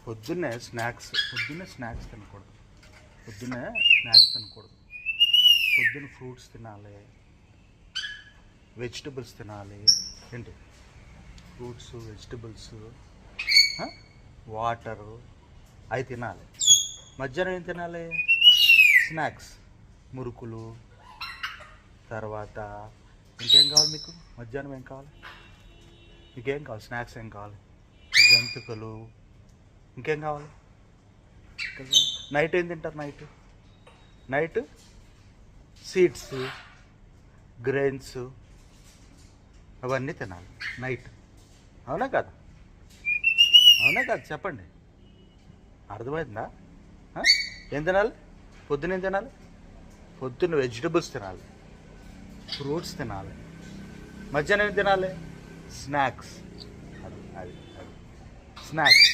పొద్దున్నే స్నాక్స్ తినకూడదు. పొద్దున్నే ఫ్రూట్స్ తినాలి, వెజిటబుల్స్ తినాలి. ఏంటి ఫ్రూట్స్, వెజిటబుల్స్, వాటరు అవి తినాలి. మధ్యాహ్నం ఏం తినాలి? స్నాక్స్, మురుకులు. తర్వాత ఇంకేం కావాలి మీకు? మధ్యాహ్నం ఏం కావాలి? మీకేం కావాలి? స్నాక్స్ ఏం కావాలి? జంతికలు. ఇంకేం కావాలి? నైట్ ఏం తింటారు? నైట్ సీడ్స్, గ్రెయిన్స్ అవన్నీ తినాలి నైట్. అవునా కాదు? చెప్పండి. అర్థమైందా? ఏం తినాలి? పొద్దున ఏం తినాలి? పొద్దున్న వెజిటబుల్స్ తినాలి, ఫ్రూట్స్ తినాలి. మధ్యాహ్నం ఏం తినాలి? స్నాక్స్. అది స్నాక్స్.